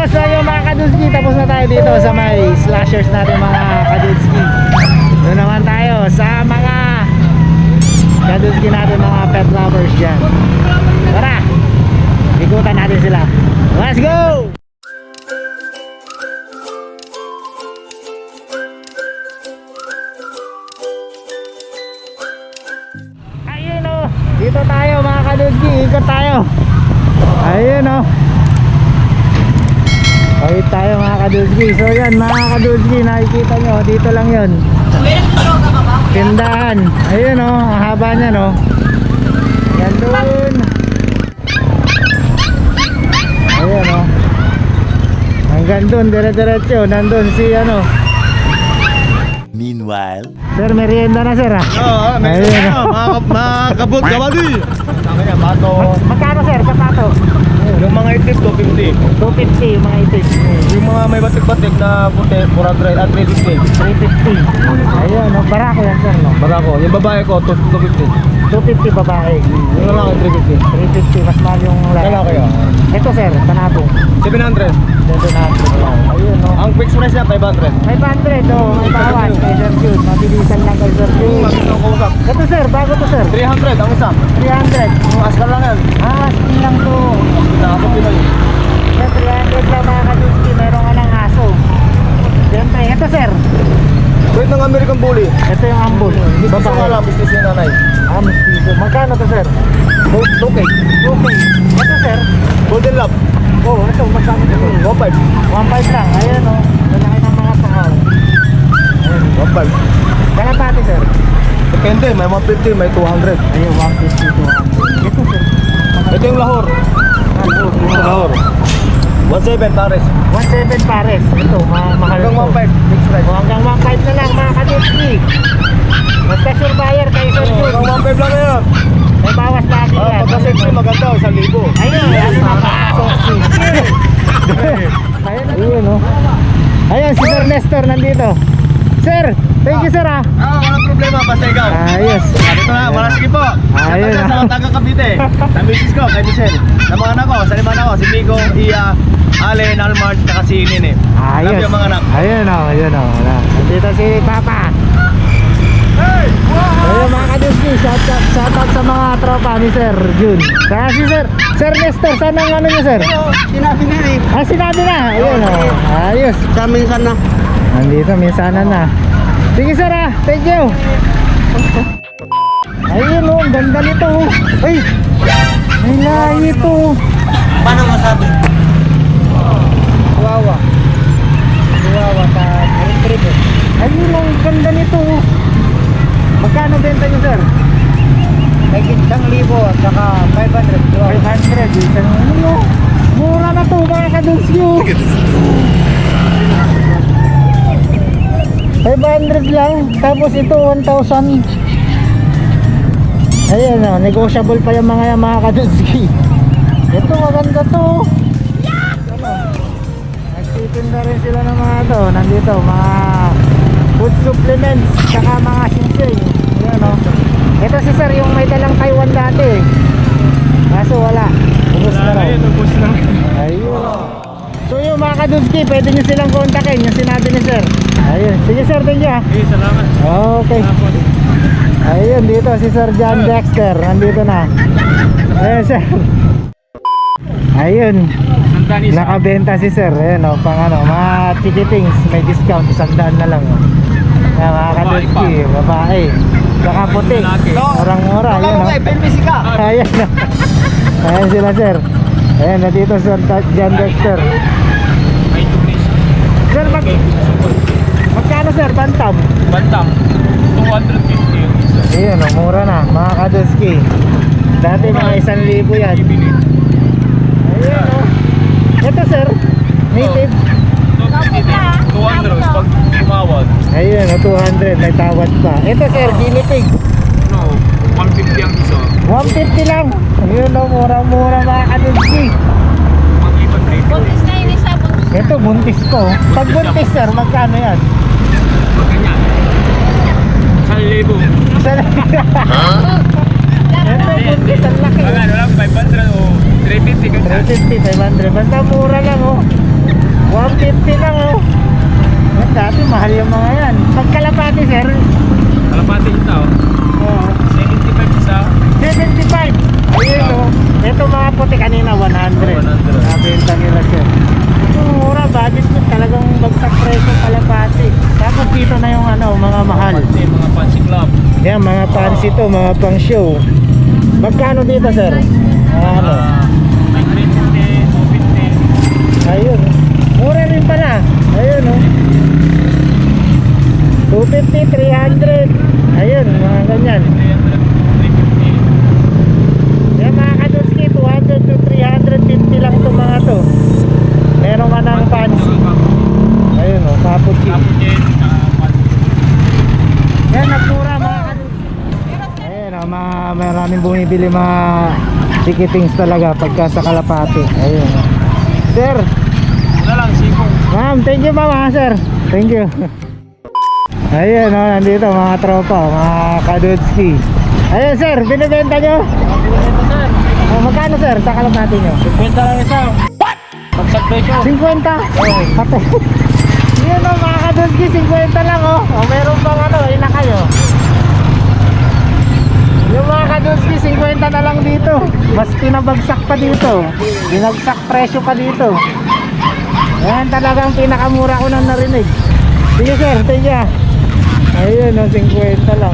So yung mga kadudski, tapos na tayo dito sa may slashers natin mga kadudski. Doon naman tayo sa mga kadudski natin, mga pet lovers dyan. Tara, ikutan natin sila. Let's go! Ayun o, dito tayo mga kadudski, ikot tayo. Ayun o, ayun tayo mga kadudski. So yan mga kadudski, nakikita nyo, dito lang yun, tindahan. Ayun o, ang haba nya no. Yan dun. Ayun o, hanggang dun, dire-diretso. Nandun si ano. Meanwhile, Sir, merienda na sir ha. Oo, may mga kabot gawali. Sabi niya, bato. Magkano sir sa pato? Yung mga itim, 250. 250 yung mga itis. Yung mga may batik-batik na puti, 400 at 350. 350. Ayun o, barako yan sir no. Barako, yung babae ko, 250. 250 babae. Yung lalaki, 350. 350, mas mahal yung Lalaki yun. Ito sir, panatong. 700. Dito na. Ayun no. Ang fixed price niya, 500. 500 oh, may bawas kay Sir Jude. Mabilisan lang kay Sir Yung Jude. magandang kausap. Ito sir, bago to sir. 300 ang isa. 300. Yung askal lang yan. Ah, skin lang to. Nakasap Pinoy. Sir, 300 lang mga kaduski. Meron ka ng aso. Siyempre, ito sir. Wait ng American Bully. Ito yung ambul. Business nga lang, business yung nanay. Ah, mistiso. Magkano to sir? Okay. Okay. Ito sir. Golden Lab. Oh, ito. Magkano to sir? 1.5. 1.5 lang. Ayan o. Lalaki ng mga pangaw. Ayan. 1.5. Kalapati sir. Depende, may 150, may 200. Ayun, 150 to 100. Ito sir. Ito yung Lahore. Lahore. 1.7 pares. 1.7 pares. Ito, mahal Hanggang to. 1.5. Fixed price. O, hanggang 1.5 na lang mga kaduski. Basta sure buyer kay Sir Jude. Hanggang 1.5 lang yan. May bawas lagi yan. Pagka sexy, maganda, 1,000. Ayun, ano na pa? Ayun, no? Ayun, si Sir Nestor nandito. Sir, thank you sir ah. Walang problema, basta ikaw. Ayos. Dito na, wala sige po. Ayun, Sa Taga Cavite. Sa misis ko, kay Michelle. Sa mga anak ko, sa lima anak ko, si Miko, Iya, Allen, Almart, saka si Nene. Ayos. Love you, mga anak. Ayun, oh, ayun, oh. Nandito si Papa. Ayun mga kaduski, shout out sa mga tropa ni Sir Jun. Saka si Sir Nestor, saan ang ano niya sir? Sinabi na eh. Ah, sinabi na. Ayun, oh. Ayos. Sa minsan na. Nandito, minsanan na. Sige sir ah, thank you. Ayun oh, ang ganda nito oh. Ay, may lahi ito. Paano masabi? Chihuahua. Chihuahua sa retrieve eh. Ayun oh, ang ganda nito oh. Magkano benta nyo sir? May 1,000 at saka 500. 500. Isang ano, mura na to mga kadulsyo. 500 lang. Tapos ito 1,000. Ayun o, negotiable pa yung mga kadudski. Ito maganda to. Ano? Nagtitinda rin sila ng mga to. Nandito mga food supplements saka mga sinsing. Ayun o. Ito si sir yung may dalang Taiwan dati. Kaso wala. Ubus na raw. Ayun. So yung mga kadudski, pwede nyo silang kontakin yung sinabi ni sir. Ayun. Sige sir, thank you ha. Salamat. Okay. Ayun, dito si Sir John Dexter. Nandito na. Ayun sir. Ayun. Nakabenta si sir. Ayun o, pang ano, mga tiketings. May discount, 100 na lang. Ayan, mga kadudski, babae. Saka puti. Murang-mura. Ayun o. Ayun o. Ayun sila sir. Ayun, nandito Sir John Dexter. Sir, magkano sir, bantam? Bantam. 250 yung isa. Ayun o, mura na, mga kadudski. Dati mga 1,000 yan. Ayun o. Ito sir, native. 200 pag tumawad. Ayun o, 200, may tawad pa. Ito sir, guinea pig. No, 150 ang isa. 150 lang. Ayun o, mura-mura mga kadudski. Mag-iban rate. Ito, buntis ko. Pag buntis sir, magkano yan? Ganyan. 1,000. Isa lang. Ito, buntis, ang laki. Magkano lang, 500 o 350 ka. 350, 500. Basta mura lang oh. 150 lang oh. Yan, dati mahal yung mga yan. Pag kalapati sir, Kalapati ito. oh, 75 isa. 75. Ayun oh. Ito mga puti kanina 100. 100. Nabenta nila sir. Ito mura, budget mo talagang bagsak presyo kalapati. Tapos dito na yung ano, mga mahal. Mga fancy club. Yan, mga fancy to, mga pang show. Magkano dito sir? Ano? May 350, 250. Ayun. Mura rin pala. Ayun oh. 250, 300. Ayun, mga ganyan. 350. Yan mga kadutski, 200 to 350 lang to mga to. Meron man ng fancy. Ayun oh, cappuccino. Yan, nagmura mga kadutski. Ayun oh, maraming bumibili mga tiketings talaga pagka sa Kalapati. Ayun oh. Sir, Wala lang, sikong. ma'am, thank you ma'am sir. Thank you. Ayun oh, nandito mga tropa, mga kadutski. Ayun sir, binibenta nyo? Oh, magkano sir sa Kalapati nyo? 50 lang isa. What? Pagsak presyo. 50? Oo. Pati. Yun o mga kadutski, 50 lang oh. O meron pang ano, ina kayo. Yung mga kadutski, 50 na lang dito. Mas pinabagsak pa dito. Binagsak presyo pa dito. Yan talagang pinakamura ko nang narinig. Sige sir, thank you. Ayun o, 50 lang.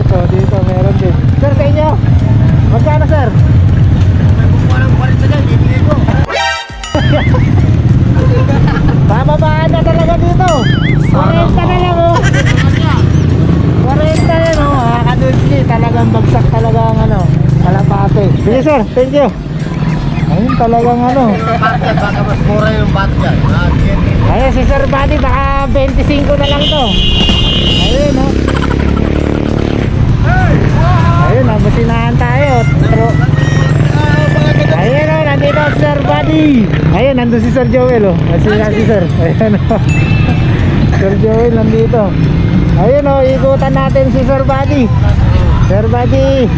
Dito, meron din. Sir, sa inyo? Magkano sir? Walang 40 dyan, bibigay ko. Bababaan na talaga dito. 40 na lang oh. 40 yan oh. Mga kadutski, talagang bagsak talaga ang ano, Kalapati. Sige sir, thank you. Ayun talagang ano. Baka mas mura yung bat dyan. Ayun si Sir Buddy, baka 25 na lang to. Ayun oh. Ayun oh, masinahan tayo. Ayun oh, nandito si Sir Buddy. Ayun, nandun si Sir Joel oh. Masina si Sir. Ayun oh. Sir Joel nandito. Ayun oh, ikutan natin si Sir Buddy. Sir Buddy,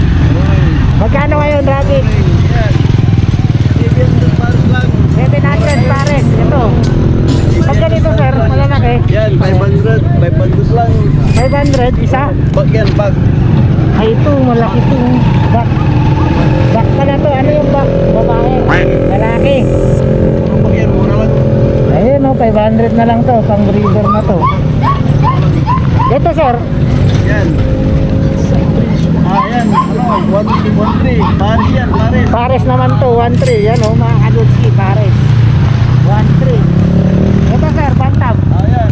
magkano ngayon rabbit? 700 pares. Ito. Pag ganito sir, malalaki. Yan, 500. 500 lang. 500 isa. Bag yan, bag. Ay ito, malaki ito. Back. Back pala to. Ano yung back? Babae. Lalaki. Bag yan, mura lang. Ayun oh, 500 na lang to. Pang breeder na to. Ito sir. Yan. Yan. Ano, 1-3. Paris yan, Paris. Pares naman to. 1-3. Yan oh, mga kadutski. Pares. 1-3. Ito sir, bantam. Yan.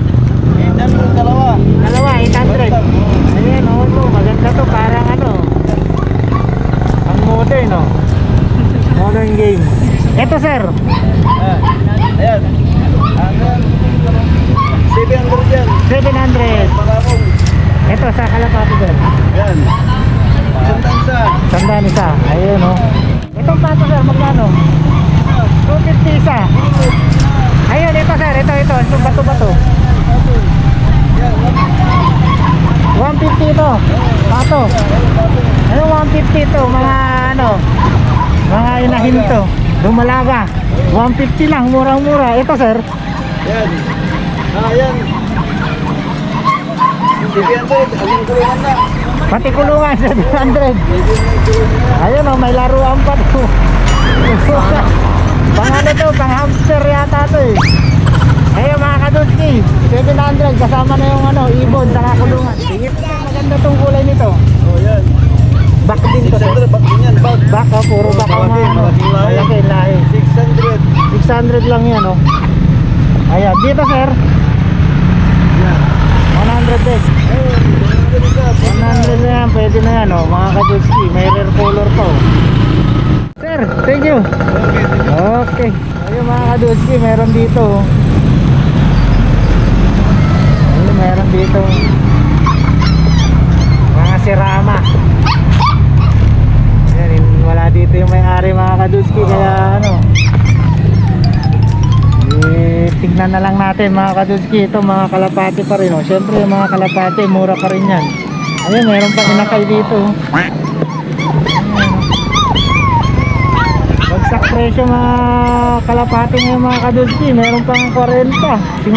800 dalawa. Dalawa, 800. Ayan oh, ito. Maganda to. Parang ano. Ang modern oh. Modern game. Ito sir. Ayan. Ayan. 700 yan. 700. Maramong. Ito sa Kalapati sir. Yan. Sandansa. Sandaan isa. Ayun oh. Itong pato sir, magkano? 250 isa. Ayun, ito sir. Ito. Itong bato-bato. Yan. 150 ito. Pato. Ano 150 ito? Mga ano? Mga inahin to. Dumalaga. 150 lang. Murang-mura. Ito sir. Yan. Yan. 700. Aling kulungan na. Pati kulungan 700. Ayun oh, may laruan pa to. Pang ano to, pang hamster yata to eh. Ayun mga kadutski, 700 kasama na yung ano, ibon sa kulungan. Sige, maganda tong kulay nito. Oh, yan. Back din to. 600. Bag din yan. Bag. Back oh, puro back ang mga ano. Malaking lahi. Malaking lahi. 600. 600 lang yan oh. Ayan, dito sir. Yan. 100 din. 100 na yan, pwede na yan oh, mga kadutski. May rare color pa oh. Sir, thank you. Okay. Ayun mga kadutski, meron dito oh. Ayun, meron dito mga sirama. Ayan, wala dito yung may-ari mga kadutski, kaya ano, tignan na lang natin mga kadutski. Ito mga kalapati pa rin oh. Syempre yung mga kalapati mura pa rin yan. Ayun, meron pa inakay dito. Ayun, oh. Bagsak presyo mga kalapati ngayon mga kadulski. Meron pang 40, 50.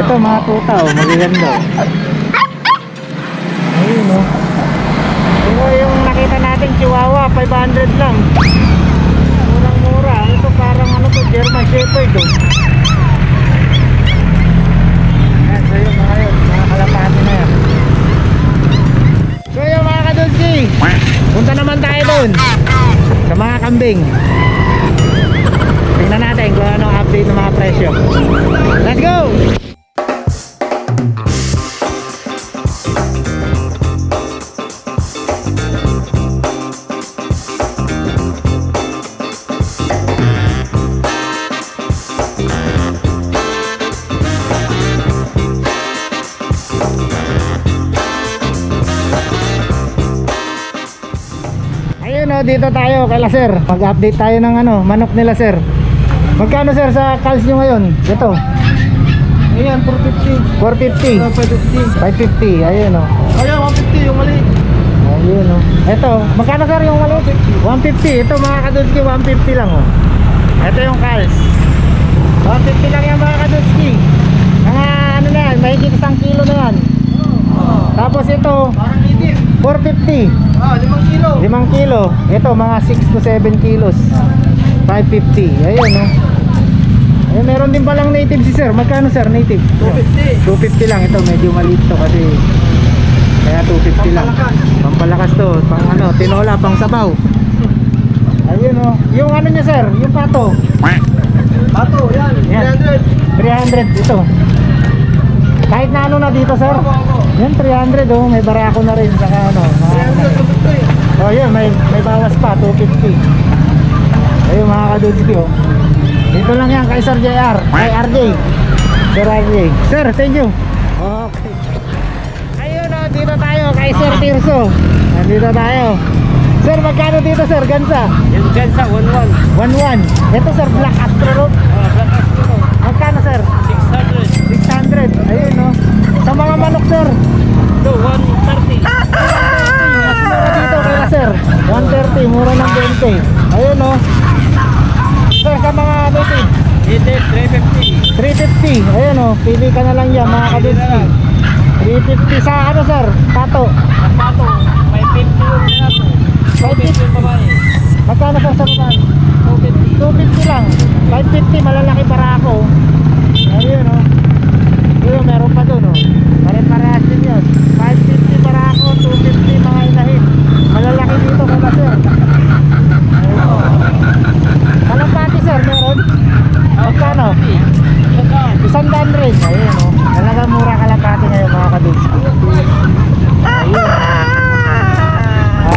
Ito mga tuta, oh, magaganda. Ayun, oh. Ito yung nakita natin Chihuahua, 500 lang. Murang mura. Ito parang ano to, German Shepherd, oh. Yan, so yun mga yun, mga kalapati na yan. So yun mga kadulski, punta naman tayo doon sa mga kambing. Tingnan natin kung anong update ng mga presyo. Let's go! Ayun, oh, dito tayo kay Sir. Mag-update tayo ng ano, manok nila sir. Magkano sir sa calls nyo ngayon? Ito. Ayan, 450. 450. 550. Ayun, oh. Ayan, 150 yung mali. Ayun, oh. Ito, magkano sir yung maliit? 150. Ito mga kadutski, 150 lang, oh. Ito yung calls. 150 lang yan mga kadutski. Mga ano na yan, mahigit 1 kilo na yan. Tapos ito, Parang native. 450. 5 kilo. 5 kilo. Ito mga 6 to 7 kilos. 550. Ayun, oh. Eh, meron din palang native si sir. Magkano sir native? 250. 250 lang. Ito medyo maliit to kasi kaya 250 lang. Pampalakas to. Pang ano, tinola, pang sabaw. Ayun, oh. Yung ano niya sir, yung pato. Pato, yan. Yan. 300 ito. Kahit na ano na dito sir. Yan 300, oh. May barako na rin saka ano. Oh yun, may bawas pa, 250. Ayun mga kadudski, oh. Dito lang yan kay Sir JR, kay RJ. Sir RJ. Sir, thank you. Okay. Ayun, oh, dito tayo kay Sir Tirso. Nandito tayo. Sir, magkano dito sir, gansa? Yung Gensa, 11. 1-1. Ito sir, Black Astro. Black Astro. Magkano sir? 600. 600. Ayun, oh. Sa mga manok sir. Ito, 130. Mas mura dito kaya sir, 130, mura ng 20. Ayun, oh. Sir, sa mga native, Ito, 350. 350. Ayun, oh. Pili ka na lang yan mga kadutski. 350 sa ano sir, pato. Ang pato, 550 yung pato. 250 yung babae. Magkano sir sa babae? 250. 250 lang. 550, malalaki para ako. Ayun, oh. Ayun, meron pa dun, oh. Pare-parehas din yun. 550 para ako, 250 mga inahin. Malalaki dito kaya sir. Ayun, oh. Kalapati sir, meron? Magkano? 100 rin. Ayun, oh. Talaga mura kalapati ngayon mga kadulski. Ayun.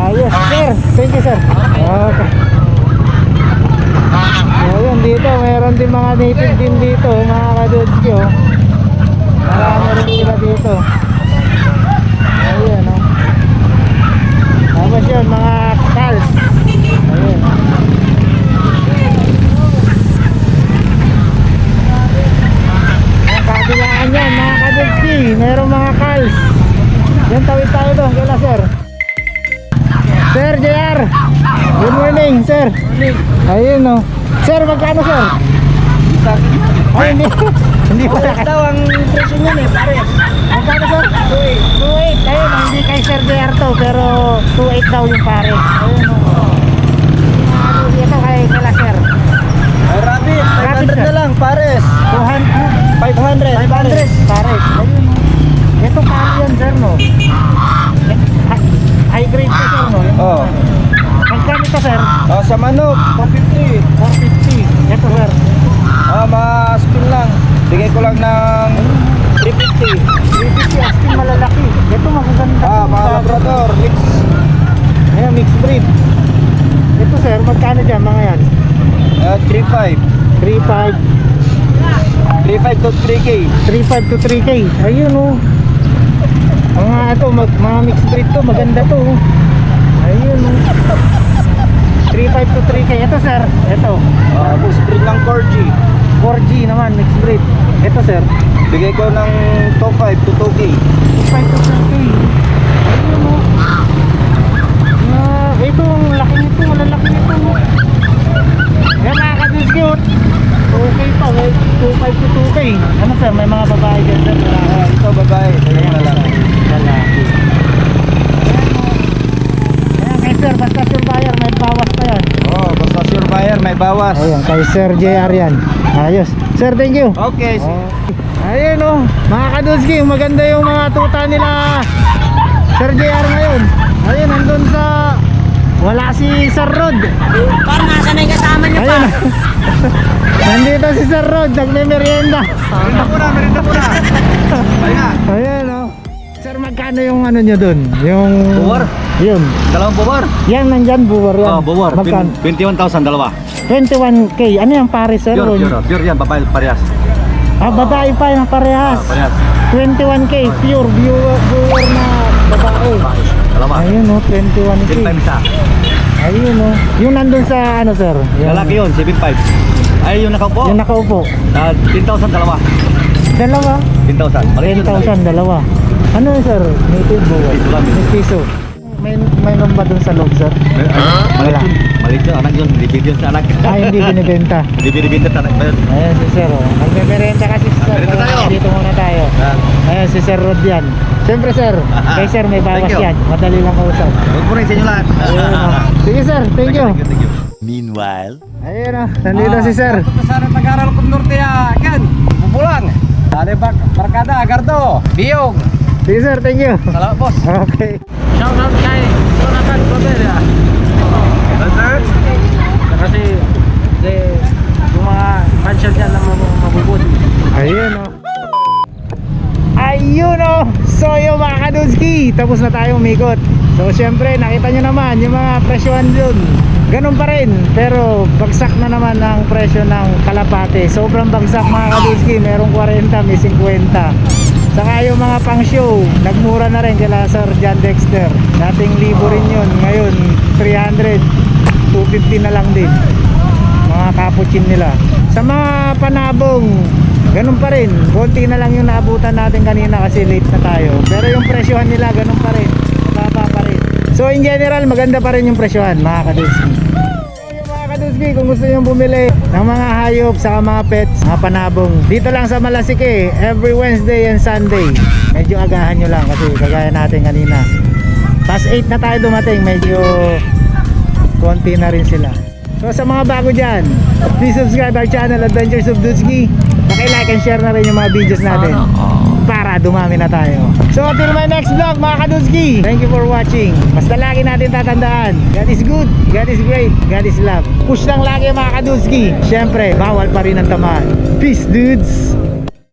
Ayos, sir. Thank you, sir. Okay. Ayun, dito meron din mga native din dito, mga kadudski, oh. Marami rin sila dito. Ayun, oh. Tapos yun, mga calls. Ayun. Ang kabilaan yan, mga kadudski. Meron mga calls. Yan, tawid tayo doon, kailan sir? Sir JR, good morning sir. Ayun, oh. Sir, magkano sir? Ay, hindi. Hindi pala. Daw ang presyo niyan eh, pares. Magkano sir? 2.8. Ayun, oh, hindi kay Sir JR to, pero 2.8 daw yung pare. Ayun, oh. Ito kay kala sir. Ay, rabbit, 500 na lang, pares. 200. 500 pare. Ayun, oh. Ito pare yan sir, no? High grade to sir, no? Oh. Magkano to sir? Sa manok, 450. 450. Ito sir. Ma-spin lang. Bigay ko lang ng 350. 350 asking malalaki. Ito magaganda. Mga labrador, mix. Ayan, mixed breed. Ito sir, magkano dyan mga yan? 3.5. 3.5. 3.5 to 3K. 3.5 to 3K. Ayun, oh. Mga ito, mga mixed breed to, maganda to, oh. Ayun, oh. 3.5 to 3K. Ito sir, ito. Mix breed ng Corgi. 4G naman, mixed breed. Ito sir, Bigay ko ng 2.5 to 2K. 3.5 to 3K. Ayun, oh. Ito, ang laki nito, malalaki nito. Yan mga kadisky, oh. 2K pa, 2.5 to 2K. Ano sir, may mga babae dyan sir? Ito babae, ito yung lalaki. Lalaki. Ayan kay sir, basta sure buyer, may bawas pa yan. Oh, basta sure buyer, may bawas. Ayan, kay Sir JR yan. Ayos. Sir, thank you. Okay. Ayun oh, mga kadusky, maganda yung mga tuta nila Sir JR ngayon. Ayun, nandun sa wala si Sir Rod. Parang nasa na yung kasama niyo pa. Ayun. Nandito si Sir Rod, nagme-merienda. Merienda muna. Ayun. Ayun oh. Sir, magkano yung ano nyo dun? Yung Buwar? Yun. Dalawang buwar. Yan nandyan, buwar yan. Oh, buwar. Magkano? 21,000 dalawa. 21K. Ano yung pare sir? Pure yan, babae parehas. Ah, babae pa yung parehas. Parehas. 21K, pure viewer na babae. Dalawa. Ayun oh, 21K. 7.5 isa. Ayun oh. Yung nandun sa ano sir? Yung, Lalaki yun, 7.5. Ay, yung nakaupo. Yung nakaupo. 10,000 dalawa. Dalawa. 10,000. Maliit yun, 10,000 dalawa. Ano yun sir? Native buwan. Piso lang. Piso. May number dun sa loob sir? Maliit yun. Maliit yun, anak yun. Hindi yun sa anak. Ah, hindi binibenta. Hindi binibinta sa anak. Ayan si sir oh. Nagme-merenda kasi si sir. Merenda tayo. Dito muna tayo. Ayan si Sir Rod yan. Siyempre sir, kay sir may bawas Thank you. yan. Madali lang kausap. Huwag mo rin sa inyo lahat. Ayun oh. Sige sir, thank you. Thank you. Meanwhile, Ayun oh, nandito si sir. Sana nag-aral ko norte kan. Pupulang. Ada barkada, gardo, biyog. Sige sir, thank you. Salamat boss. Okay. Shout out kay Jonathan Cordel ya. Sir. Kasi yung mga fansyan dyan na mabubud. Ayun oh. Ayun oh. So yung mga kadunski, tapos na tayo umikot. So syempre nakita nyo naman yung mga presyohan dun. Ganun pa rin, pero bagsak na naman ang presyo ng kalapate. Sobrang bagsak mga kadunski, merong 40, may 50. Saka yung mga pang show, nagmura na rin kila Sir John Dexter. Dating libo rin yun, ngayon 300, 250 na lang din. Mga cappuccin nila. Sa mga panabong, ganun pa rin. Konti na lang yung naabutan natin kanina kasi late na tayo. Pero yung presyohan nila, ganun pa rin. Mababa pa rin. So in general, maganda pa rin yung presyohan, mga kadusky. Yung mga kadusky, kung gusto nyo bumili ng mga hayop, saka mga pets, mga panabong, dito lang sa Malasike, every Wednesday and Sunday. Medyo agahan nyo lang kasi kagaya natin kanina. Past 8 na tayo dumating, medyo konti na rin sila. So sa mga bago dyan, please subscribe our channel Adventures of Dudski. Paki-like and share na rin yung mga videos natin para dumami na tayo. So till my next vlog mga kadudski, thank you for watching. Basta lagi natin tatandaan, God is good, God is great, God is love. Push lang lagi mga kadudski. Syempre bawal pa rin ang tamaan. Peace dudes.